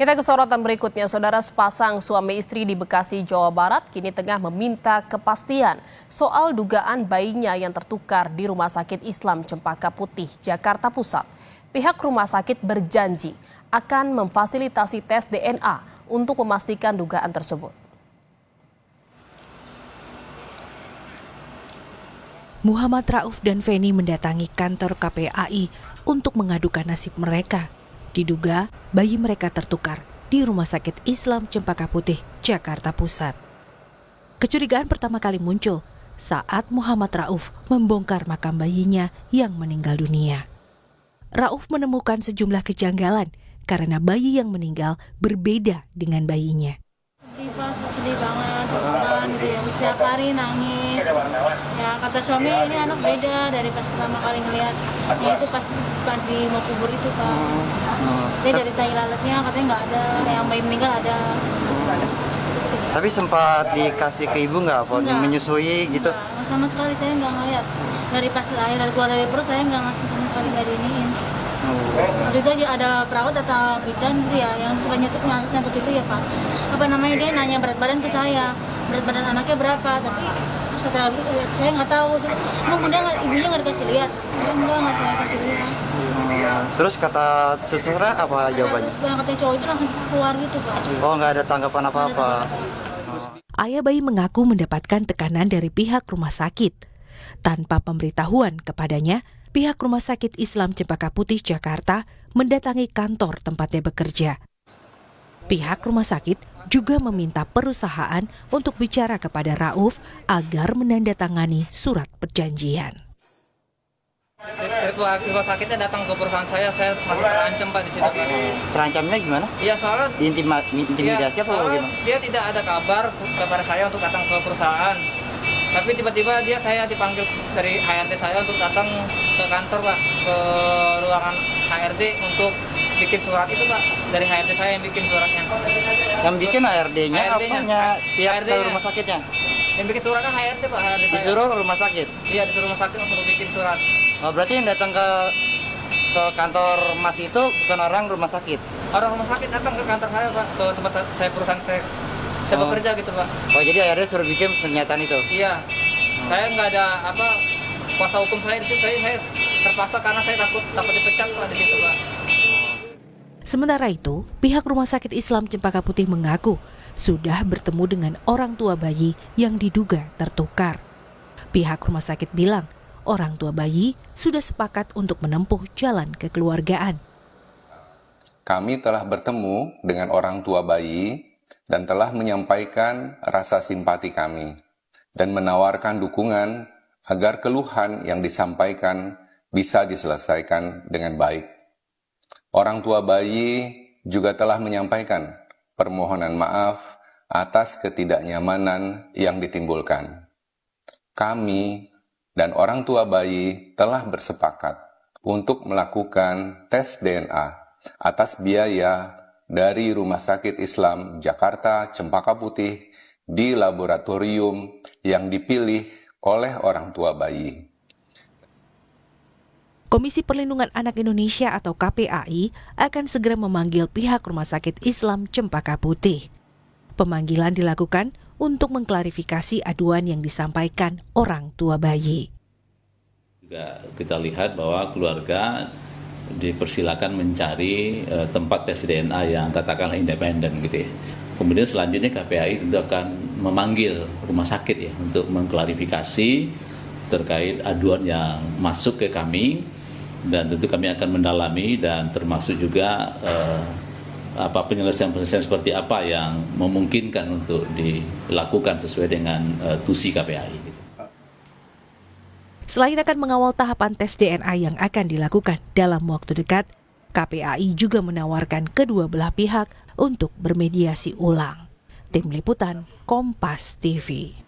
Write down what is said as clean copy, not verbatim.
Kita ke sorotan berikutnya, saudara. Sepasang suami istri di Bekasi, Jawa Barat kini tengah meminta kepastian soal dugaan bayinya yang tertukar di Rumah Sakit Islam Cempaka Putih, Jakarta Pusat. Pihak rumah sakit berjanji akan memfasilitasi tes DNA untuk memastikan dugaan tersebut. Muhammad Rauf dan Feni mendatangi kantor KPAI untuk mengadukan nasib mereka. Diduga bayi mereka tertukar di Rumah Sakit Islam Cempaka Putih, Jakarta Pusat. Kecurigaan pertama kali muncul saat Muhammad Rauf membongkar makam bayinya yang meninggal dunia. Rauf menemukan sejumlah kejanggalan karena bayi yang meninggal berbeda dengan bayinya. Sedih banget, kan gitu ya, setiap hari nangis. Ya kata suami ini anak beda dari pas pertama kali ngeliat. Ya itu pas di mau kubur itu Pak. Dia dari tai lalatnya katanya nggak ada, yang bayi meninggal ada. Tapi sempat dikasih ke ibu nggak, menyusui gitu? Enggak, sama sekali saya nggak ngeliat. Dari pas lahir, dari keluar dari perut saya nggak sama sekali nggak diiniin. Waktu itu aja ada perawat atau bidan gitu ya, yang suka nyatut itu ya Pak. Apa namanya, dia nanya berat badan ke saya, berat badan anaknya berapa, tapi terus kata saya nggak tahu. Emang bunda ibunya nggak dikasih lihat? Saya nggak saya kasih lihat. Terus kata susternya apa jawabannya? Yang katanya cowok itu langsung keluar gitu Pak. Oh, nggak ada tanggapan apa-apa. Ayah bayi mengaku mendapatkan tekanan dari pihak rumah sakit. Tanpa pemberitahuan kepadanya, pihak Rumah Sakit Islam Cempaka Putih, Jakarta mendatangi kantor tempatnya bekerja. Pihak rumah sakit juga meminta perusahaan untuk bicara kepada Rauf agar menandatangani surat perjanjian. Rumah sakitnya datang ke perusahaan saya masih terancam Pak di situ Pak. Terancamnya gimana? Iya, soalnya intimidasi apa bagaimana? Dia tidak ada kabar kepada saya untuk datang ke perusahaan. Tapi tiba-tiba saya dipanggil dari HRD saya untuk datang ke kantor Pak, ke ruangan HRD untuk bikin surat itu Pak. Dari HRD saya yang bikin suratnya. Yang bikin HRD-nya apanya? Pihak ke rumah sakitnya? Yang bikin suratnya HRD Pak, HRD saya. Disuruh rumah sakit? Iya, disuruh rumah sakit untuk bikin surat. Oh, berarti yang datang ke kantor Mas itu bukan orang rumah sakit? Orang rumah sakit datang ke kantor saya Pak, ke tempat saya, perusahaan saya bekerja gitu Pak. Oh, jadi akhirnya suruh bikin pernyataan itu? Iya. Saya nggak ada kuasa hukum saya di situ. Saya terpaksa karena saya takut dipecat Pak di situ Pak. Sementara itu, pihak Rumah Sakit Islam Cempaka Putih mengaku sudah bertemu dengan orang tua bayi yang diduga tertukar. Pihak rumah sakit bilang orang tua bayi sudah sepakat untuk menempuh jalan kekeluargaan. Kami telah bertemu dengan orang tua bayi dan telah menyampaikan rasa simpati kami dan menawarkan dukungan agar keluhan yang disampaikan bisa diselesaikan dengan baik. Orang tua bayi juga telah menyampaikan permohonan maaf atas ketidaknyamanan yang ditimbulkan. Kami dan orang tua bayi telah bersepakat untuk melakukan tes DNA atas biaya dari Rumah Sakit Islam Jakarta Cempaka Putih di laboratorium yang dipilih oleh orang tua bayi. Komisi Perlindungan Anak Indonesia atau KPAI akan segera memanggil pihak Rumah Sakit Islam Cempaka Putih. Pemanggilan dilakukan untuk mengklarifikasi aduan yang disampaikan orang tua bayi. Juga kita lihat bahwa keluarga dipersilakan mencari tempat tes DNA yang katakanlah independen gitu ya. Kemudian selanjutnya KPAI tentu akan memanggil rumah sakit ya untuk mengklarifikasi terkait aduan yang masuk ke kami, dan tentu kami akan mendalami dan termasuk juga penyelesaian seperti apa yang memungkinkan untuk dilakukan sesuai dengan tusi KPAI. Selain akan mengawal tahapan tes DNA yang akan dilakukan dalam waktu dekat, KPAI juga menawarkan kedua belah pihak untuk bermediasi ulang. Tim Liputan Kompas TV.